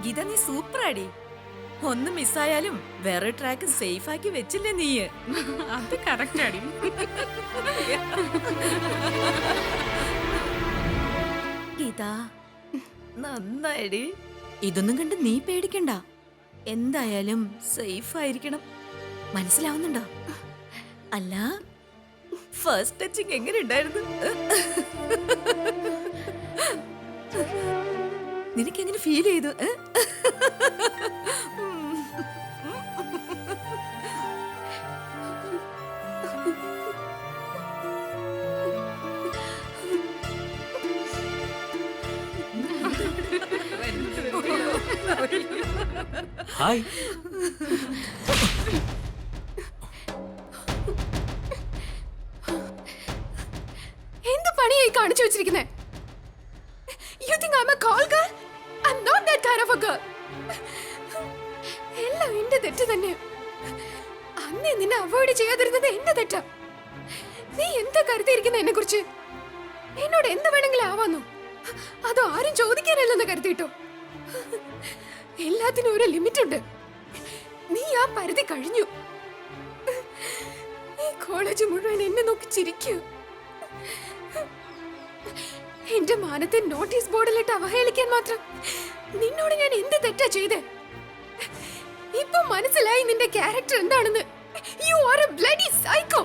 ഗീത, നീ സൂപ്പറാടി. ഒന്ന് മിസ്സായാലും വേറെ ട്രാക്ക് സേഫ് ആക്കി വെച്ചില്ലേ നീ? അത് കറക്റ്റ് ആടി. ഗീത നന്നായിടി. ഇതൊന്നും കണ്ട് നീ പേടിക്കണ്ട. എന്തായാലും സേഫ് ആയിരിക്കണം. മനസ്സിലാവുന്നുണ്ടോ? അല്ല, ഫസ്റ്റ് ടച്ചിങ് എങ്ങനെ ഉണ്ടായിരുന്നു? നിനക്ക് എങ്ങനെ ഫീൽ ചെയ്തു? ഹായ്. എന്ത് പണിയായി കാണിച്ചു വെച്ചിരിക്കുന്നേ? You think I'm a call girl? I'm not that kind of a girl. എല്ലാം എന്റെ തെറ്റ് തന്നെയാ. അന്നേ നിന്നെ അവോയ്ഡ് ചെയ്യാതിരുന്നത് എന്റെ തെറ്റാ. നീ എന്താ കരുതിയിരിക്കുന്ന എന്നെ കുറിച്ച്? എന്നോട് എന്ത് വേണമെങ്കിലും ആവാന്നോ? അതോ ആരും ചോദിക്കാനല്ലെന്ന് കരുതിട്ടോ? എല്ലാത്തിനും ഒരു ലിമിറ്റ് ഉണ്ട്. നീ ആ പരിധി കഴിഞ്ഞു. ഈ കോളേജ് മുഴുവൻ എന്നെ നോക്കി ചിരിക്കൂ. എന്റെ മാനത്തെ നോട്ടീസ് ബോർഡിലിട്ട് അവഹേളിക്കാൻ മാത്രം നിന്നോട് ഞാൻ എന്ത് തെറ്റാ ചെയ്തേ? ഇപ്പൊ മനസ്സിലായി നിന്റെ ക്യാരക്ടർ എന്താണെന്ന്. You are A bloody psycho.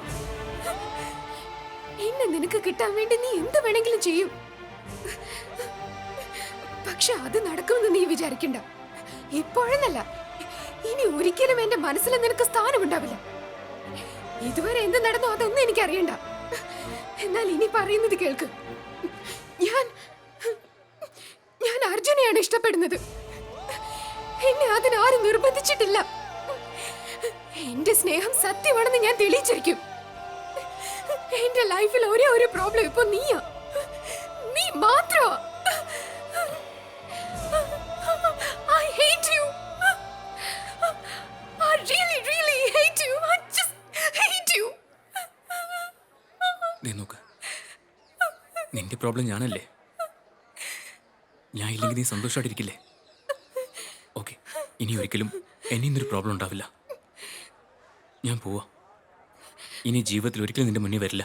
എന്നെ നിനക്ക് കിട്ടാൻ വേണ്ടി നീ എന്ത് വേണമെങ്കിലും ചെയ്യും. പക്ഷെ അത് നടക്കുമെന്ന് നീ വിചാരിക്കണ്ട. ഇപ്പോഴെന്നല്ല, ഇനി ഒരിക്കലും എന്റെ മനസ്സിൽ നിനക്ക് സ്ഥാനമുണ്ടാവില്ല. ഇതുവരെ എന്ത് നടന്നോ അതൊന്നും എനിക്ക് അറിയണ്ട. എന്നാൽ ഇനി പറയുന്നത് കേൾക്ക്. ഞാൻ അർജുനെയാണ് ഇഷ്ടപ്പെടുന്നത്. എന്നെ അതിനാരും നിർബന്ധിച്ചിട്ടില്ല. എന്റെ സ്നേഹം സത്യമാണെന്ന് ഞാൻ തെളിയിച്ചിരിക്കും. എന്റെ ലൈഫിൽ ഒരേ ഒരു പ്രോബ്ലം ഇപ്പൊ നീയാ. നീ മാത്രമാ. I hate you. I really, really hate you. I just hate you. നോക്ക്, നിന്റെ പ്രോബ്ലം ഞാനല്ലേ. ഞാൻ ഇല്ലെങ്കിൽ നീ സന്തോഷമായിട്ടിരിക്കില്ലേ? ഓക്കെ, ഇനി ഒരിക്കലും എന്നെ ഇന്നൊരു പ്രോബ്ലം ഉണ്ടാവില്ല. ഞാൻ പോവാ. ഇനി ജീവിതത്തിൽ ഒരിക്കലും നിന്റെ മുന്നിൽ വരില്ല.